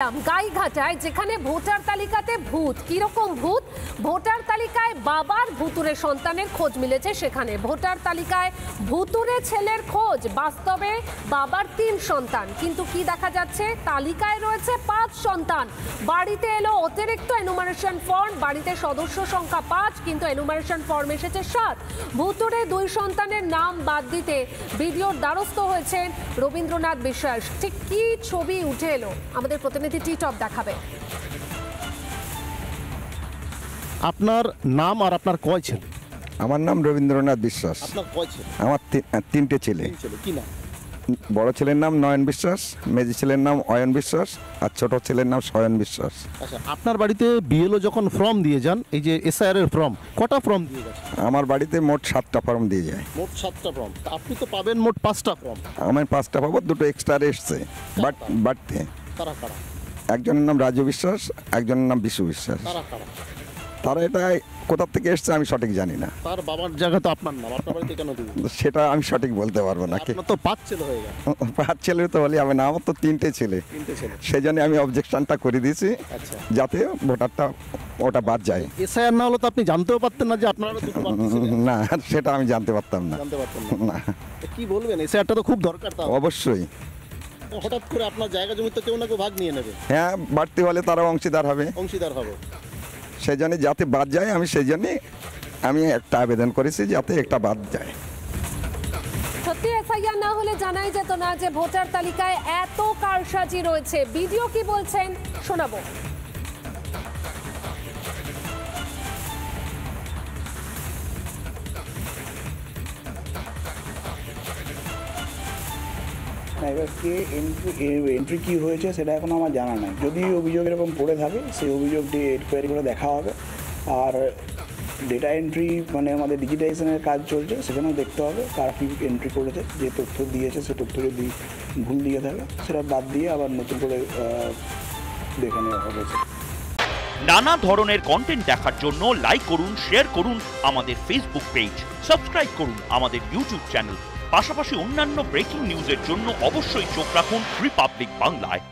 গাইঘাটায় যেখানে ভোটার তালিকাতে ভূত, কিরকম ভূত? ভোটার তালিকায় বাবার ভুতুরে সন্তানের খোঁজ মিলেছে। সেখানে ভোটার তালিকায় ভুতুরে ছেলের খোঁজ, বাস্তবে বাবার 3 সন্তান, কিন্তু কি দেখা যাচ্ছে তালিকায় রয়েছে 5 সন্তান। বাড়িতে এলো অতিরিক্ত এনুমারেশন ফর্ম, বাড়িতে সদস্য সংখ্যা 5 কিন্তু এনুমারেশন ফর্ম এসেছে 7। ভুতুরে 2 সন্তানের নাম বাদ দিতে ভিডিওর দ্বারস্থ হয়েছেন রবীন্দ্রনাথ বিশ্বাস। ঠিক কি ছবি উঠে এলো আমাদের প্রতিনিধি টি-টপ দেখাবে। আপনার নাম আর আপনার কয় ছেলে? আমার নাম রবীন্দ্রনাথ বিশ্বাস। আপনার কয় ছেলে? আমার 3টে ছেলে। কি নাম? বড় ছেলের নাম নয়ন বিশ্বাস, মেজি ছেলের নাম অয়ন বিশ্বাস, আর ছোট ছেলের নাম শয়ন বিশ্বাস। আচ্ছা, আপনার বাড়িতে বিএলও যখন ফর্ম দিয়ে যান, এই যে এসআইআর এর ফর্ম, কটা ফর্ম দিয়ে গেছে? আমার বাড়িতে মোট 7টা ফর্ম দিয়ে যায়। মোট 7টা ফর্ম। আপনি তো পাবেন মোট 5টা ফর্ম। আমার 5টা পাবো, 2টো এক্সট্রা এসছে বাড়তে। কারা কারা? একজনের নাম রাজু বিশ্বাস, একজনের নাম বিশু বিশ্বাস। কারা কারা? তারা এটা কোথা থেকে এসছে আমি সঠিক জানি না। তার বাবার জায়গা তো আপনার নাম, আপনার বাড়িতে কেন দিবেন? সেটা আমি সঠিক বলতে পারবো না। আপনার তো 5 ছেলে হয়ে গেল। 5 ছেলে তো হলে হবে না, আমার তো 3টে ছেলে। 3টে ছেলে। সেই জন্য আমি অবজেকশনটা করে দিয়েছি, আচ্ছা, যাতে ওটা বাদ যায়। এসআইআর না হলে তো আপনি জানতেও পারতেন না যে আপনারা দুটো বাদ দিয়েছিলেন। না, সেটা আমি জানতে পারতাম না। জানতে পারতেন না, তো কি বলবেন? এসআইআরটা তো খুব দরকার। তা অবশ্যই। হঠাৎ করে আপনার জায়গা জমি তো কেউ না কেউ ভাগ নিয়ে নেবে। হ্যাঁ, বাড়তি হলে তারা অংশীদার হবে। অংশীদার হবে। সেই জন্য যাতে বাদ যায়, আমি একটা আবেদন করেছি যাতে একটা বাদ যায়। সত্যি এসআইআর না হলে জানাই যেত না যে ভোটার তালিকায় এত কারসাজি রয়েছে। ভিডিও কি বলছেন শোনাবো। এবার কে এন্ট্রি কী হয়েছে সেটা এখন আমার জানা নাই। যদি অভিযোগ এরকম পড়ে থাকে, সেই অভিযোগটি এনকোয়ারি করে দেখা হবে। আর ডেটা এন্ট্রি মানে আমাদের ডিজিটাইজেশনের কাজ চলছে, সেখানেও দেখতে হবে কারা কী এন্ট্রি করেছে। যে তথ্য দিয়েছে সে তথ্য যদি ভুল দিয়ে থাকে সেটা বাদ দিয়ে আবার নতুন করে দেখে নেওয়া হবে। নানা ধরনের কন্টেন্ট দেখার জন্য লাইক করুন, শেয়ার করুন আমাদের ফেসবুক পেজ, সাবস্ক্রাইব করুন আমাদের ইউটিউব চ্যানেল। পাশাপাশি অন্যান্য ব্রেকিং নিউজের জন্য অবশ্যই চোখ রাখুন রিপাবলিক বাংলায়।